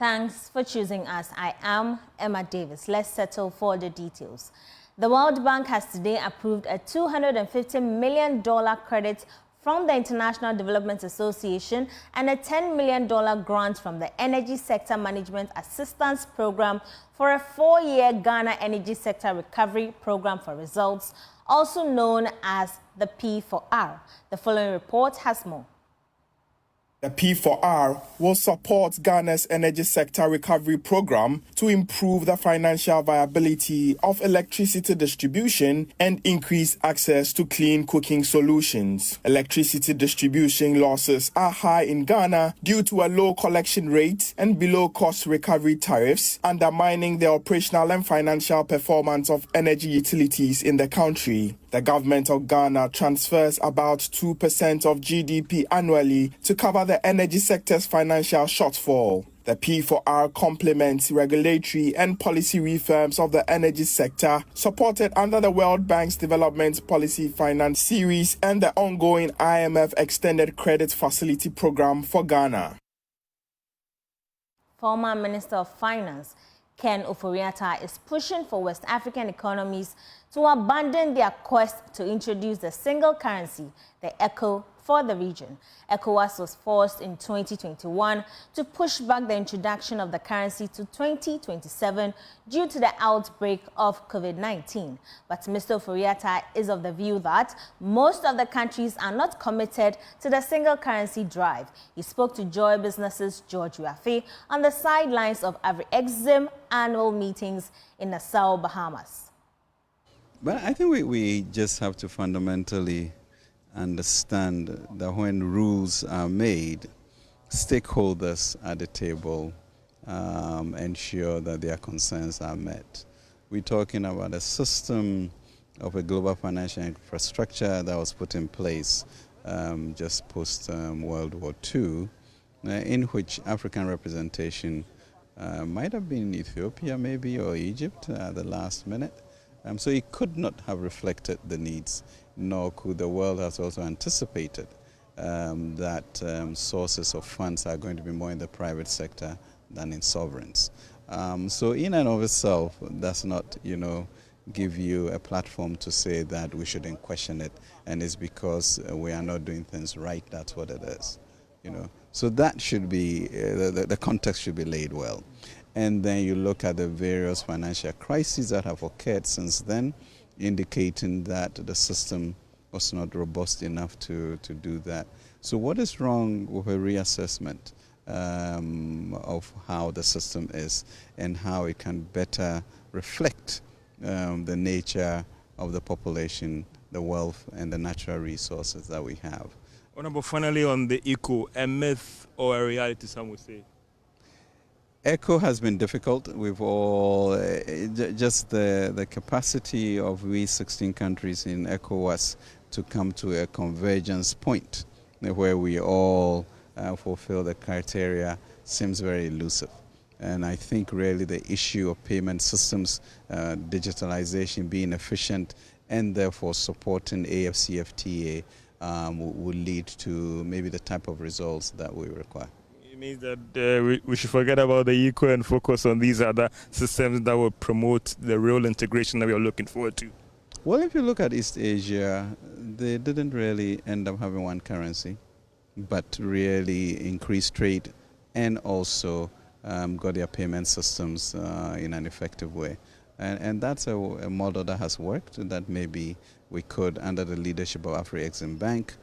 Thanks for choosing us. I am Emma Davis. Let's settle for the details. The World Bank has today approved a $250 million credit from the International Development Association and a $10 million grant from the Energy Sector Management Assistance Program for a 4-year Ghana Energy Sector Recovery Program for Results, also known as the P4R. The following report has more. The P4R will support Ghana's energy sector recovery program to improve the financial viability of electricity distribution and increase access to clean cooking solutions. Electricity distribution losses are high in Ghana due to a low collection rate and below-cost recovery tariffs, undermining the operational and financial performance of energy utilities in the country. The government of Ghana transfers about 2% of GDP annually to cover the energy sector's financial shortfall. The P4R complements regulatory and policy reforms of the energy sector, supported under the World Bank's Development Policy Finance Series and the ongoing IMF Extended Credit Facility Program for Ghana. Former Minister of Finance Ken Ofori-Atta is pushing for West African economies to abandon their quest to introduce the single currency, the ECO, for the region. ECOWAS was forced in 2021 to push back the introduction of the currency to 2027 due to the outbreak of COVID-19. But Mr. Ofori-Atta is of the view that most of the countries are not committed to the single currency drive. He spoke to Joy Business's George Uafe on the sidelines of Agri-Exim annual meetings in Nassau, Bahamas. But I think we just have to fundamentally understand that when rules are made, stakeholders at the table ensure that their concerns are met. We're talking about a system of a global financial infrastructure that was put in place just post World War II, in which African representation might have been Ethiopia maybe or Egypt at the last minute. So it could not have reflected the needs, nor could the world has also anticipated that sources of funds are going to be more in the private sector than in sovereigns. So in and of itself, does not, give you a platform to say that we shouldn't question it, and it's because we are not doing things right, that's what it is. So that should be, the context should be laid well. And then you look at the various financial crises that have occurred since then, indicating that the system was not robust enough to do that. So what is wrong with a reassessment of how the system is and how it can better reflect the nature of the population, the wealth and the natural resources that we have? Honorable, finally on the ECO, a myth or a reality, some would say? ECO has been difficult. We've all, just the capacity of we 16 countries in ECOWAS to come to a convergence point where we all fulfill the criteria seems very elusive. And I think really the issue of payment systems, digitalization being efficient and therefore supporting AFCFTA will lead to maybe the type of results that we require. It means that we should forget about the ECO and focus on these other systems that will promote the real integration that we are looking forward to. Well, if you look at East Asia, they didn't really end up having one currency, but really increased trade and also got their payment systems in an effective way. And that's a model that has worked, that maybe we could, under the leadership of Agri-Exim Bank,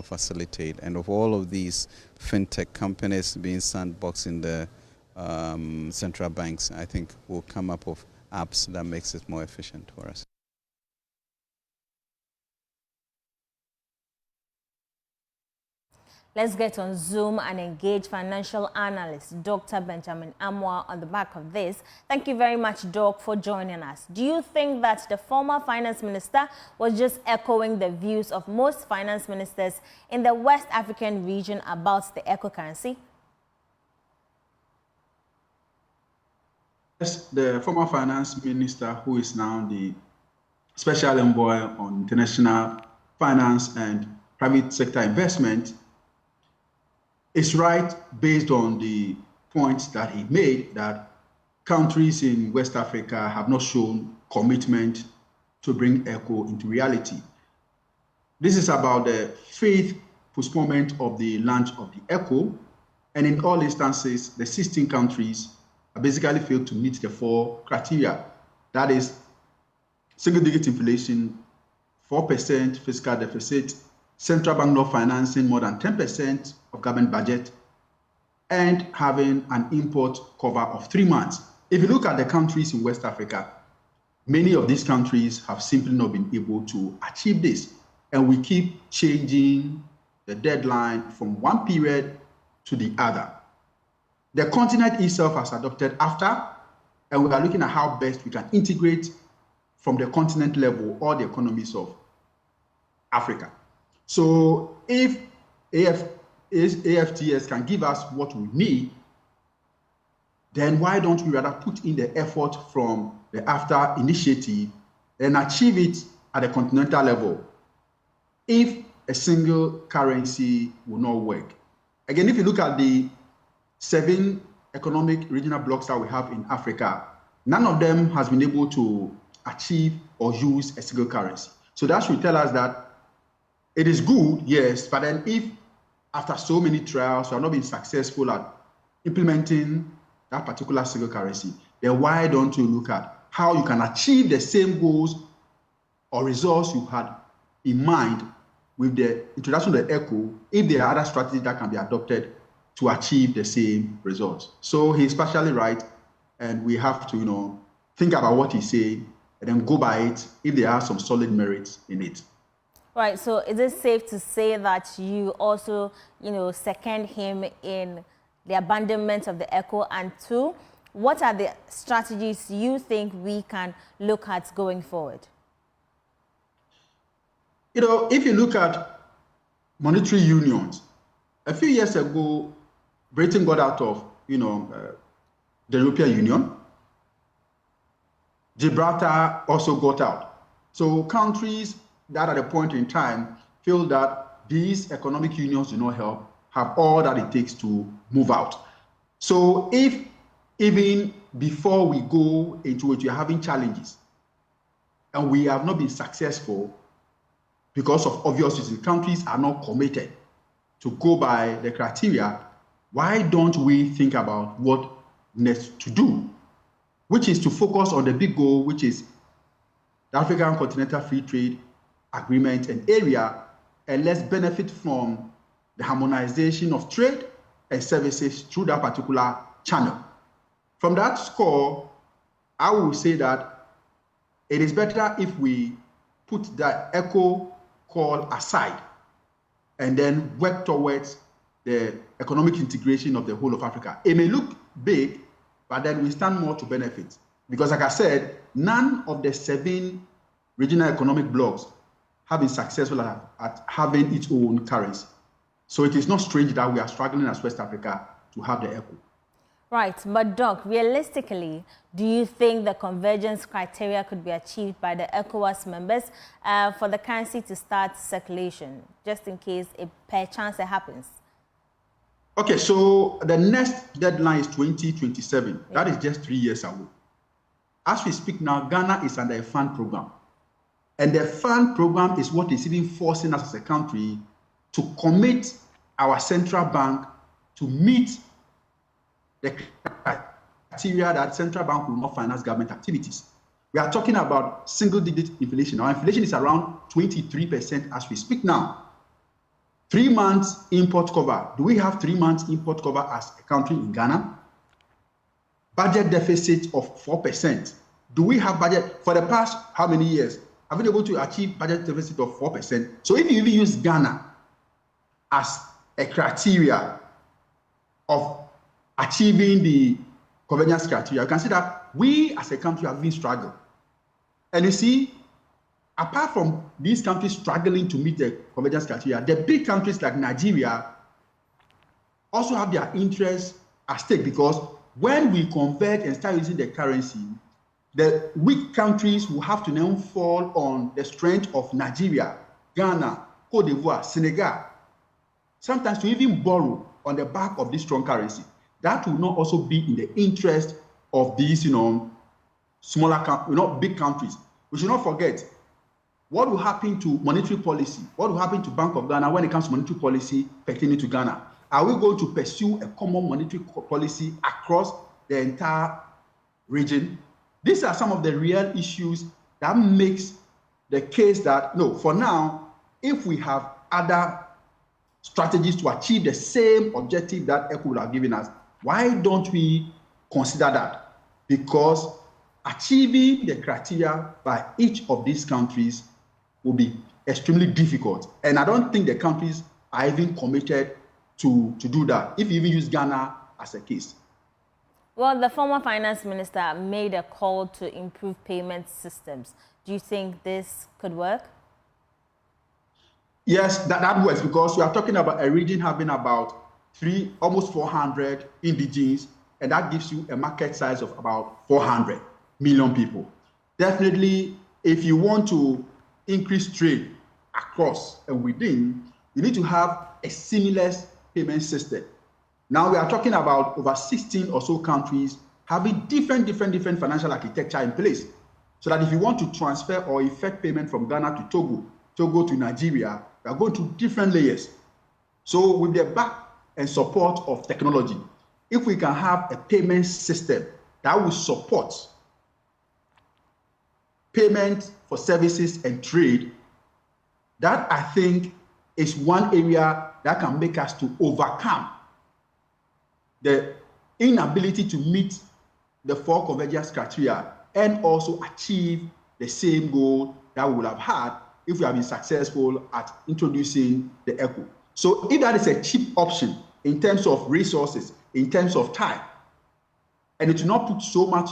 facilitate. And of all of these fintech companies being sandboxed in the central banks, I think we'll come up with apps that makes it more efficient for us. Let's get on Zoom and engage financial analyst Dr. Benjamin Amwa on the back of this. Thank you very much, Doc, for joining us. Do you think that the former finance minister was just echoing the views of most finance ministers in the West African region about the ECO currency? Yes, the former finance minister, who is now the special envoy on international finance and private sector investment, is right based on the points that he made, that countries in West Africa have not shown commitment to bring ECO into reality. This is about the faith postponement of the launch of the ECO, and in all instances, the 16 countries have basically failed to meet the 4 criteria. That is single-digit inflation, 4% fiscal deficit, central bank not financing more than 10% of government budget, and having an import cover of 3 months. If you look at the countries in West Africa, many of these countries have simply not been able to achieve this. And we keep changing the deadline from one period to the other. The continent itself has adopted AfCFTA, and we are looking at how best we can integrate from the continent level all the economies of Africa. So if AfTS can give us what we need, then why don't we rather put in the effort from the AfCFTA initiative and achieve it at the continental level if a single currency will not work? Again, if you look at the 7 economic regional blocks that we have in Africa, none of them has been able to achieve or use a single currency. So that should tell us that it is good, yes, but then if after so many trials we have not been successful at implementing that particular single currency, then why don't you look at how you can achieve the same goals or results you had in mind with the introduction of the ECO, if there are other strategies that can be adopted to achieve the same results? So he's partially right, and we have to, think about what he's saying and then go by it if there are some solid merits in it. Right. So is it safe to say that you also, second him in the abandonment of the ECO? And 2, what are the strategies you think we can look at going forward? If you look at monetary unions, a few years ago, Britain got out of, the European Union. Gibraltar also got out. So countries that at a point in time feel that these economic unions do not help, have all that it takes to move out. So if even before we go into it, you're having challenges and we have not been successful because of obvious reasons, countries are not committed to go by the criteria, why don't we think about what next to do, which is to focus on the big goal, which is the African Continental Free Trade Agreement and area, and let's benefit from the harmonization of trade and services through that particular channel. From that score, I will say that it is better if we put the ECO call aside and then work towards the economic integration of the whole of Africa. It may look big, but then we stand more to benefit. Because like I said, none of the 7 regional economic blocks have been successful at having its own currency. So it is not strange that we are struggling as West Africa to have the ECO. Right, but Doc, realistically, do you think the convergence criteria could be achieved by the ECOWAS members for the currency to start circulation, just in case per chance it happens? Okay, so the next deadline is 2027. Yeah. That is just 3 years away. As we speak now, Ghana is under a fund program. And the fund program is what is even forcing us as a country to commit our central bank to meet the criteria that central bank will not finance government activities. We are talking about single-digit inflation. Our inflation is around 23% as we speak now. 3 months import cover. Do we have 3 months import cover as a country in Ghana? Budget deficit of 4%. Do we have budget for the past how many years? Have we been able to achieve budget deficit of 4%? So if you even use Ghana as a criteria of achieving the convergence criteria, you can see that we as a country have been struggling. And you see, apart from these countries struggling to meet the convergence criteria, the big countries like Nigeria also have their interests at stake, because when we convert and start using the currency, the weak countries will have to now fall on the strength of Nigeria, Ghana, Cote d'Ivoire, Senegal, sometimes to even borrow on the back of this strong currency. that will not also be in the interest of these, smaller, big countries. We should not forget what will happen to monetary policy, what will happen to Bank of Ghana when it comes to monetary policy pertaining to Ghana. Are we going to pursue a common monetary policy across the entire region? These are some of the real issues that makes the case that, no, for now, if we have other strategies to achieve the same objective that ECO would have given us, why don't we consider that? Because achieving the criteria by each of these countries will be extremely difficult. And I don't think the countries are even committed to do that, if you even use Ghana as a case. Well, the former finance minister made a call to improve payment systems. Do you think this could work? Yes, that works, because we are talking about a region having about almost 400 indigenes, and that gives you a market size of about 400 million people. Definitely, if you want to increase trade across and within, you need to have a seamless payment system. Now we are talking about over 16 or so countries having different financial architecture in place, so that if you want to transfer or effect payment from Ghana to Togo to Nigeria, we are going to different layers. So with the back and support of technology, if we can have a payment system that will support payment for services and trade, that I think is one area that can make us to overcome the inability to meet the 4 convergence criteria and also achieve the same goal that we would have had if we have been successful at introducing the ECO. So if that is a cheap option in terms of resources, in terms of time, and it will not put so much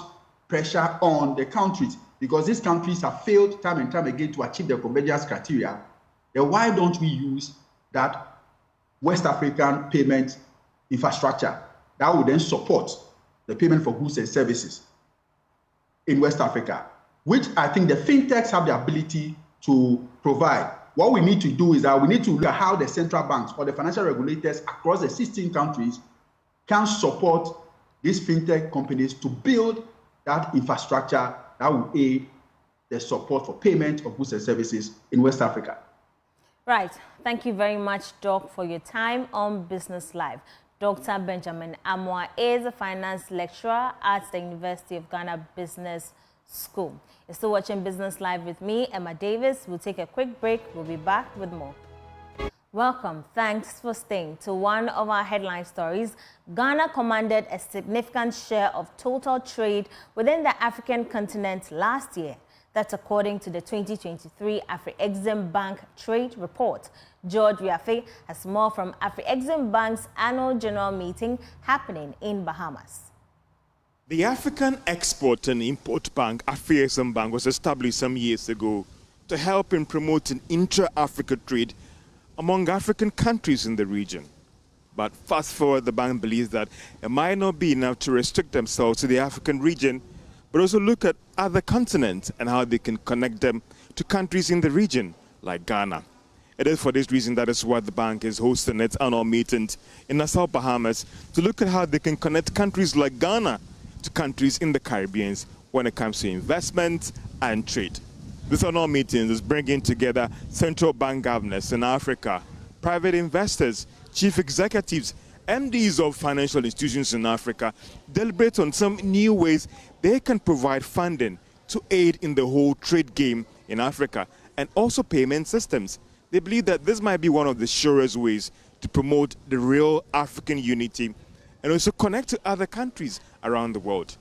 pressure on the countries, because these countries have failed time and time again to achieve the convergence criteria, then why don't we use that West African payment infrastructure that will then support the payment for goods and services in West Africa, which I think the fintechs have the ability to provide. What we need to do is that we need to look at how the central banks or the financial regulators across the 16 countries can support these fintech companies to build that infrastructure that will aid the support for payment of goods and services in West Africa. Right. Thank you very much, Doc, for your time on Business Live. Dr. Benjamin Amoah is a finance lecturer at the University of Ghana Business School. You're still watching Business Live with me, Emma Davis. We'll take a quick break. We'll be back with more. Welcome. Thanks for staying. To one of our headline stories, Ghana commanded a significant share of total trade within the African continent last year. That's according to the 2023 Afri-Exim Bank Trade Report. George Wiafe has more from Afri-Exim Bank's annual general meeting happening in Bahamas. The African Export and Import Bank, Afri-Exim Bank, was established some years ago to help in promoting intra-Africa trade among African countries in the region. But fast forward, the bank believes that it might not be enough to restrict themselves to the African region, but also look at other continents and how they can connect them to countries in the region, like Ghana. It is for this reason that is why the bank is hosting its annual meeting in Nassau, Bahamas, to look at how they can connect countries like Ghana to countries in the Caribbean when it comes to investment and trade. This annual meeting is bringing together central bank governors in Africa, private investors, chief executives, MDs of financial institutions in Africa, deliberate on some new ways they can provide funding to aid in the whole trade game in Africa and also payment systems. They believe that this might be one of the surest ways to promote the real African unity and also connect to other countries around the world.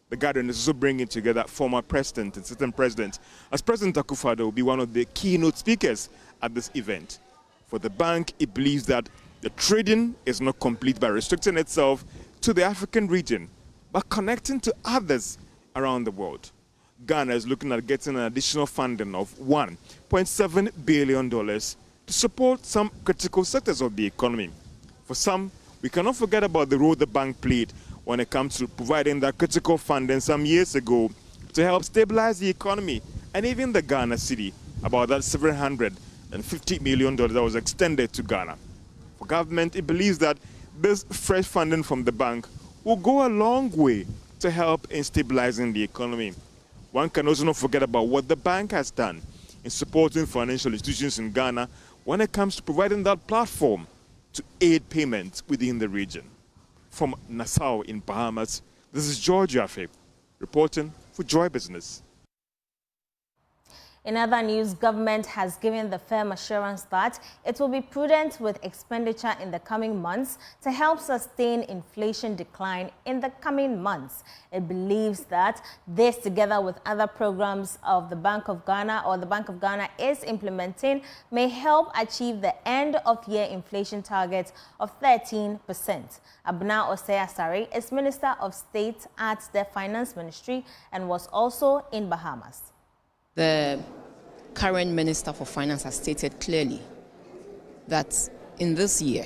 The gathering is also bringing together former president and sitting president, as President Akufo-Addo will be one of the keynote speakers at this event. For the bank, it believes that the trading is not complete by restricting itself to the African region, but connecting to others around the world. Ghana is looking at getting an additional funding of $1.7 billion to support some critical sectors of the economy. For some, we cannot forget about the role the bank played when it comes to providing that critical funding some years ago to help stabilize the economy and even the Ghana city, about that $750 million that was extended to Ghana. For government, it believes that this fresh funding from the bank will go a long way to help in stabilizing the economy. One can also not forget about what the bank has done in supporting financial institutions in Ghana when it comes to providing that platform to aid payments within the region. From Nassau in Bahamas, this is George Yaffe reporting for Joy Business. In other news, government has given the firm assurance that it will be prudent with expenditure in the coming months to help sustain inflation decline in the coming months. It believes that this, together with other programs of the Bank of Ghana or the Bank of Ghana is implementing, may help achieve the end-of-year inflation target of 13%. Abna Osei-Asare is Minister of State at the Finance Ministry and was also in Bahamas. The current Minister for Finance has stated clearly that in this year,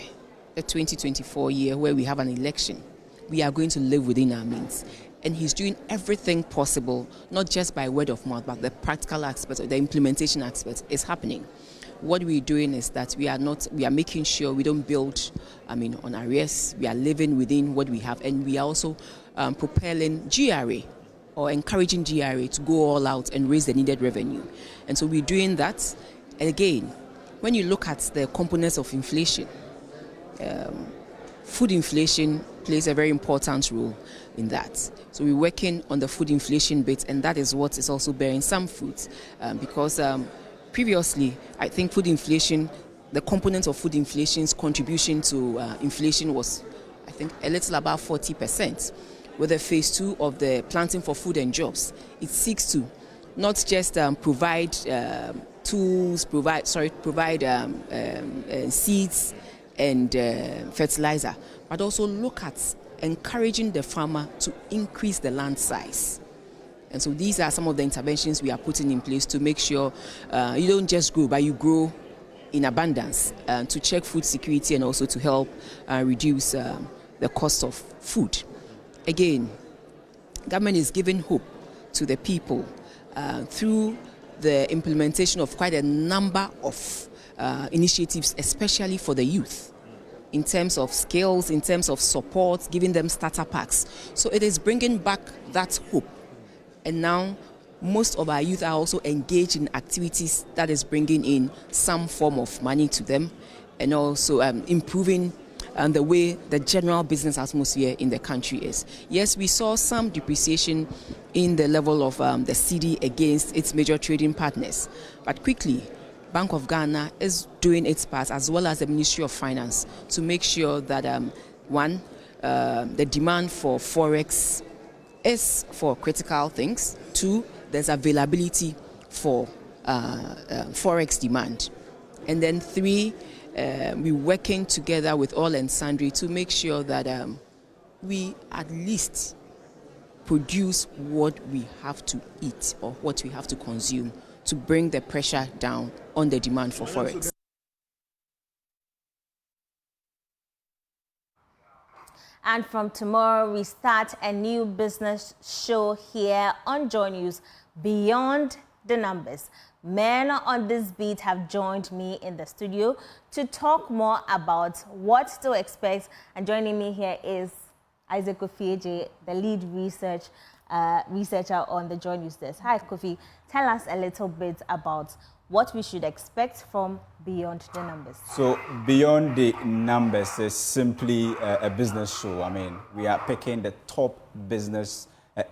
the 2024 year, where we have an election, we are going to live within our means. And he's doing everything possible, not just by word of mouth, but the practical aspect, or the implementation aspect is happening. What we're doing is that we are making sure we don't build, on arrears. We are living within what we have, and we are also propelling GRA, or encouraging GRA to go all out and raise the needed revenue. And so we're doing that. And again, when you look at the components of inflation, food inflation plays a very important role in that. So we're working on the food inflation bit, and that is what is also bearing some fruits. Because previously, I think food inflation, the component of food inflation's contribution to inflation was, I think, a little above 40%. With the phase 2 of the Planting for Food and Jobs, it seeks to not just provide tools, provide seeds and fertilizer, but also look at encouraging the farmer to increase the land size. And so these are some of the interventions we are putting in place to make sure you don't just grow, but you grow in abundance, to check food security and also to help reduce the cost of food. Again, government is giving hope to the people through the implementation of quite a number of initiatives, especially for the youth, in terms of skills, in terms of support, giving them starter packs. So it is bringing back that hope. And now most of our youth are also engaged in activities that is bringing in some form of money to them, and also improving and the way the general business atmosphere in the country is. Yes, we saw some depreciation in the level of the cedi against its major trading partners, but quickly, Bank of Ghana is doing its part, as well as the Ministry of Finance, to make sure that the demand for forex is for critical things. 2, there's availability for forex demand, and then 3. We're working together with all and sundry to make sure that we at least produce what we have to eat or what we have to consume to bring the pressure down on the demand for forex. And from tomorrow, we start a new business show here on Joy News, Beyond the Numbers. Men on this beat have joined me in the studio to talk more about what to expect. And joining me here is Isaac Kofi, the lead researcher on the Joy News desk. Hi, Kofi. Tell us a little bit about what we should expect from Beyond the Numbers. So Beyond the Numbers is simply a business show. We are picking the top business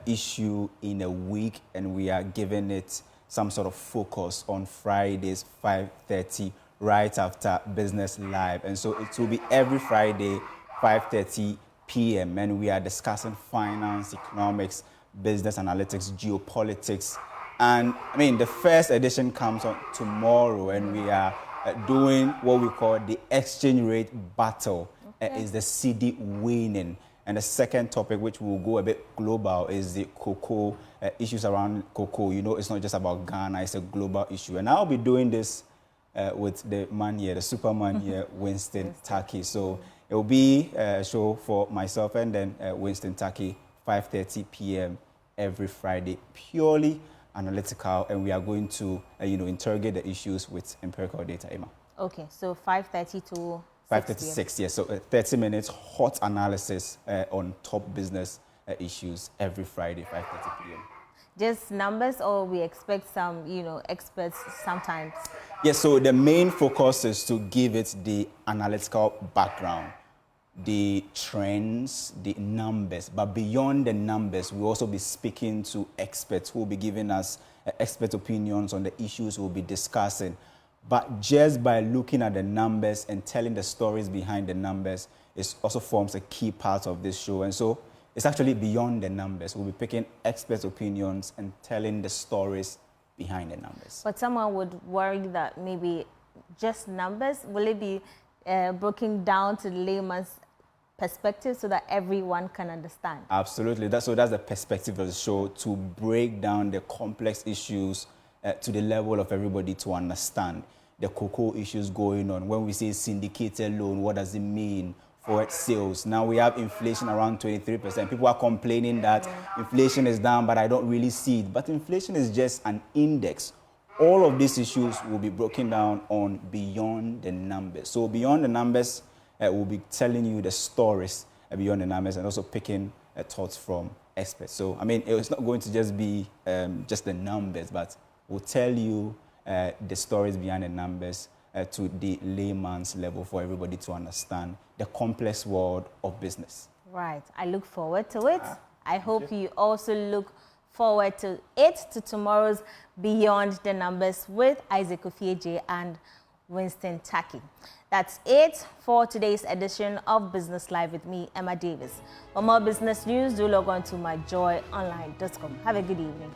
issue in a week, and we are giving it some sort of focus on Fridays, 5:30, right after Business Live. And so it will be every Friday, 5:30 p.m. And we are discussing finance, economics, business analytics, geopolitics. And the first edition comes on tomorrow, and we are doing what we call the exchange rate battle. Is the cedi winning? And the second topic, which will go a bit global, is the cocoa, issues around cocoa. It's not just about Ghana, it's a global issue. And I'll be doing this with the man here, the Superman here, Winston Taki. So it will be a show for myself and then Winston Taki, 5:30 p.m. every Friday, purely analytical, and we are going to interrogate the issues with empirical data. Emma. Okay, so 5:30 to 5:36, yes. So 30 minutes hot analysis on top business issues every Friday, 5:30 p.m. Just numbers, or we expect some, experts sometimes? Yes, so the main focus is to give it the analytical background, the trends, the numbers. But beyond the numbers, we'll also be speaking to experts who will be giving us expert opinions on the issues we'll be discussing. But just by looking at the numbers and telling the stories behind the numbers, it also forms a key part of this show. And so it's actually beyond the numbers. We'll be picking expert opinions and telling the stories behind the numbers. But someone would worry that maybe just numbers, will it be broken down to the layman's perspective so that everyone can understand? Absolutely. That's the perspective of the show, to break down the complex issues to the level of everybody to understand the cocoa issues going on. When we say syndicated loan, what does it mean? Forward sales. Now we have inflation around 23%. People are complaining that inflation is down, but I don't really see it. But inflation is just an index. All of these issues will be broken down on beyond the numbers. So beyond the numbers, we'll be telling you the stories beyond the numbers and also picking thoughts from experts. So, I mean, it's not going to just be just the numbers, but we'll tell you the stories behind the numbers to the layman's level for everybody to understand the complex world of business. Right. I look forward to it. I hope you also look forward to it, to tomorrow's Beyond the Numbers with Isaac Ofieje and Winston Taki. That's it for today's edition of Business Live with me, Emma Davis. For more business news, do log on to myjoyonline.com. Have a good evening.